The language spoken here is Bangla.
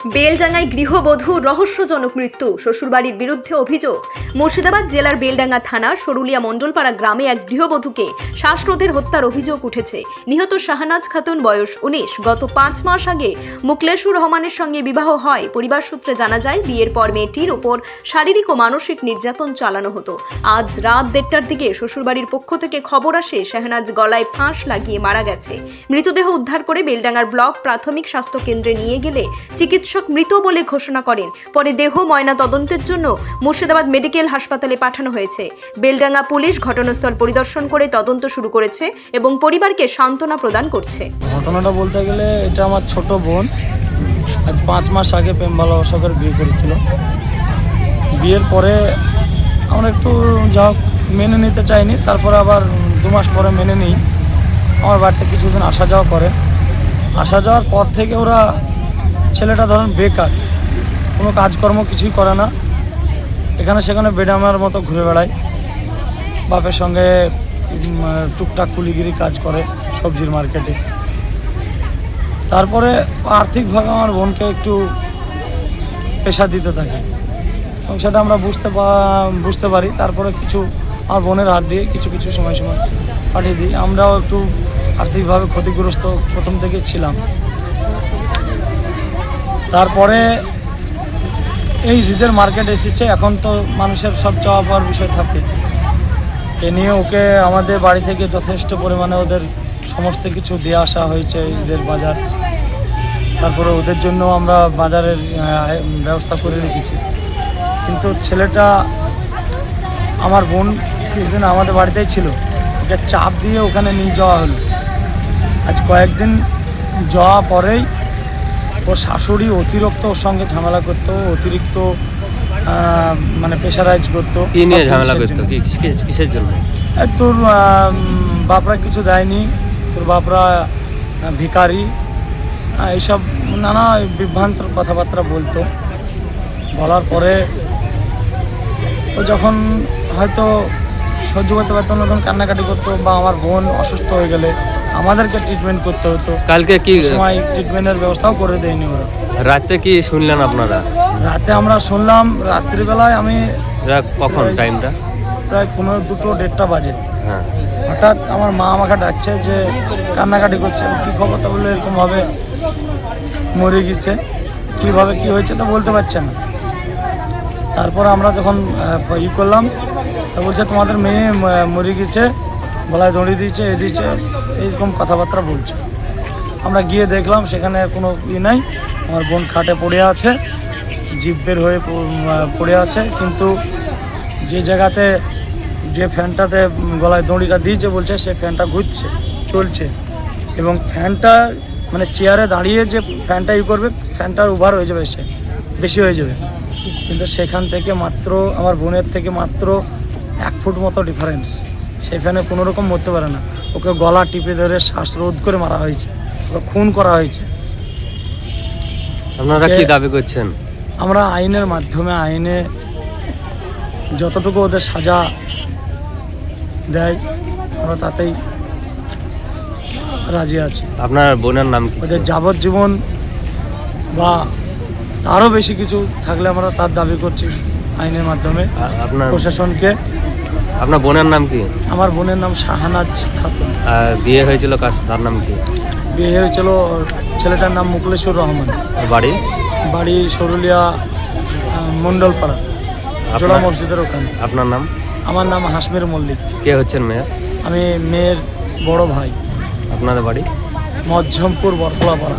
বেলডাঙ্গায় গৃহবধূ রহস্যজনক মৃত্যু, শ্বশুরবাড়ির বিরুদ্ধে অভিযোগ। মুর্শিদাবাদ জেলার বেলডাঙ্গা থানার সরুলিয়া মণ্ডলপাড়া গ্রামে এক গৃহবধূকে শ্বাসরোধের হত্যার অভিযোগ উঠেছে। নিহত শাহনাজ খাতুন, বয়স 19। গত 5 মাস আগে মুকলেশুর রহমানের সঙ্গে বিবাহ হয়। পরিবার সূত্রে জানা যায়, বিয়ের পর মেয়েটির ওপর শারীরিক ও মানসিক নির্যাতন চালানো হতো। আজ রাত 1টার দিকে শ্বশুরবাড়ির পক্ষ থেকে খবর আসে শাহনাজ গলায় ফাঁস লাগিয়ে মারা গেছে। মৃতদেহ উদ্ধার করে বেলডাঙ্গার ব্লক প্রাথমিক স্বাস্থ্য কেন্দ্রে নিয়ে গেলে চিকিৎসক মৃত বলে ঘোষণা করেন। পরে দেহ ময়না তদন্তের জন্য মুর্শিদাবাদ মেডিকেল হাসপাতালে পাঠানো হয়েছে। বেলডাঙ্গা পুলিশ ঘটনাস্থল পরিদর্শন করে তদন্ত শুরু করেছে এবং পরিবারকে সান্ত্বনা প্রদান করছে। ঘটনাটা বলতে গেলে, এটা আমার ছোট বোন আজ 5 মাস আগে প্রেম ভালোবাসা করে বিয়ে করেছিল। বিয়ের পরে আমরা একটু যা মেনে নিতে চাইনি, তারপরে আবার 2 মাস পরে মেনে নিই। আমার বাড়িতে কিছুদিন আসা যাওয়া করে। আসা যাওয়ার পর থেকে ওরা, ছেলেটা ধরেন বেকার, কোনো কাজকর্ম কিছুই করে না, এখানে সেখানে বেডামার মতো ঘুরে বেড়ায়। বাপের সঙ্গে টুকটাক কুলিগিরি কাজ করে সবজির মার্কেটে। তারপরে আর্থিকভাবে আমার বোনকে একটু পেশা দিতে থাকে এবং সেটা আমরা বুঝতে পারি। তারপরে কিছু আমার বোনের হাত দিয়ে কিছু সময় পাঠিয়ে দিই। আমরাও একটু আর্থিকভাবে ক্ষতিগ্রস্ত প্রথম থেকে ছিলাম। তারপরে এই ঈদের মার্কেট এসেছে, এখন তো মানুষের সব চাওয়া পাওয়ার বিষয় থাকে। এ নিয়ে ওকে আমাদের বাড়ি থেকে যথেষ্ট পরিমাণে ওদের সমস্ত কিছু দিয়ে আসা হয়েছে, ঈদের বাজার। তারপরে ওদের জন্য আমরা বাজারের ব্যবস্থা করে রেখেছি। কিন্তু ছেলেটা, আমার বোন কিছুদিন আমাদের বাড়িতেই ছিল, ওকে চাপ দিয়ে ওখানে নিয়ে যাওয়া হলো। আজ কয়েকদিন যাওয়া পরেই ওর শাশুড়ি অতিরিক্ত ওর সঙ্গে ঝামেলা করতো, অতিরিক্ত মানে প্রেশারাইজ করতো। কি নিয়ে ঝামেলা করতো? কিসের জন্য? তোর বাপরা কিছু দেয়নি, তোর বাপরা ভিখারি, এইসব নানা বিভ্রান্তর কথাবার্তা বলতো। বলার পরে ও যখন হয়তো সহ্য করতে পারতো না, তখন কান্নাকাটি করতো। বা আমার বোন অসুস্থ হয়ে গেলে আমাদেরকে ট্রিটমেন্ট করতে হতো। কালকে কি সময় ট্রিটমেন্টের ব্যবস্থাও করে দেয়নি ওরা। রাতে কি শুনলেন আপনারা? রাতে আমরা শুনলাম, রাত্রিবেলায় আমি কখন টাইমটা? প্রায় 2:30 বাজে। হ্যাঁ, হঠাৎ আমার মা আমাকে ডাকছে, যে কান্নাকাটি করছে, কী খবর? তা বললে এরকমভাবে মরে গেছে। কীভাবে কী হয়েছে তো বলতে পারছে না। তারপর আমরা যখন করলাম, তা বলছে তোমাদের মেয়ে মরে গেছে, গলায় দড়ি দিয়েছে, দিয়েছে, এইরকম কথাবার্তা বলছে। আমরা গিয়ে দেখলাম সেখানে কোনো নাই। আমার বোন খাটে পড়ে আছে, জিভ বের হয়ে পড়ে আছে। কিন্তু যে জায়গাতে, যে ফ্যানটাতে গলায় দড়িটা দিয়েছে বলছে, সে ফ্যানটা ঘুরছে, চলছে। এবং ফ্যানটা মানে চেয়ারে দাঁড়িয়ে যে ফ্যানটা করবে, ফ্যানটার ওভার হয়ে যাবে, সে বেশি হয়ে যাবে। কিন্তু সেখান থেকে মাত্র আমার বোনের থেকে মাত্র 1 ফুট মতো ডিফারেন্স। সেখানে কোনো রকম মরতে পারে না। ওকে গলা টিপে ধরে শ্বাসরোধ করে মারা হয়েছে, ওকে খুন করা হয়েছে। আপনারা কি দাবি করছেন? আমরা আইনের মাধ্যমে, আইনে যতটুকু ওদের সাজা দেয় আমরা তাতেই রাজি আছি। আপনার বোনের নাম কি? ওদের যাবজ্জীবন বা তারও বেশি কিছু থাকলে আমরা তার দাবি করছি আইনের মাধ্যমে আপনার প্রশাসনকে। আপনার বোনের নাম কি? আমার বোনের নাম শাহনাজ খাতুন। বিয়ে হয়েছিল তার নাম কি? বিয়ে হয়েছিল, ছেলেটার নাম মুকলেশুর রহমান। বাড়ি? বাড়ি সরুলিয়া মণ্ডলপাড়া, জোড়া মসজিদের ওখানে। আপনার নাম? আমার নাম হাসমির মল্লিক। কে হচ্ছেন মেয়ের? আমি মেয়ের বড় ভাই। আপনাদের বাড়ি? মধ্যমপুর, বরকলাপাড়া।